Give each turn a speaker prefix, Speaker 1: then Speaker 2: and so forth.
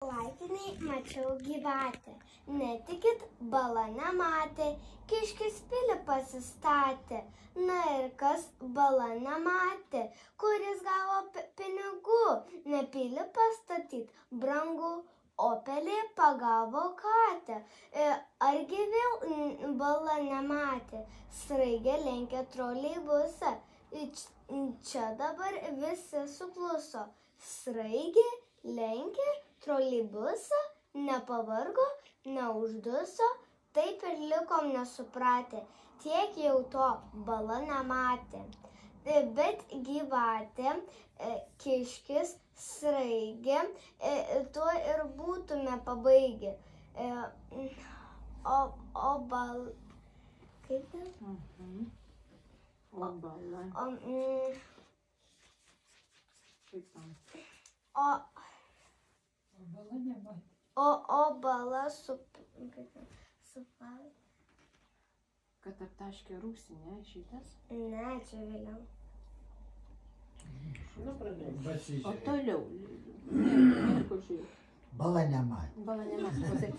Speaker 1: Laikinai mačiau gyvatę, netikit, bala nematė, kiškis pilį pasistatė. Na ir kas bala nematė, kuris gavo pinigų, ne pilį pastatyt, brangu, o pelė pagavo katę. Argi vėl bala nematė, sraigė lenkė troleibusą. Čia dabar visi sukluso, sraigė lenkė troleibusą, nepavargo, neužduso, taip ir likom nesupratę, tiek jau to bala nematė. Bet gyvatė, kiškis, sraigė, tuo ir būtume pabaigę. O bal... Kaip tai?
Speaker 2: O bala. Kaip tam?
Speaker 1: O bala supal.
Speaker 2: Kad aptaškė rūsį, ne, šitas?
Speaker 1: Ne, čia vėliau.
Speaker 2: O toliau? Ne, kur žiūrėjau?
Speaker 3: Bala nematė.
Speaker 2: Bala nematė.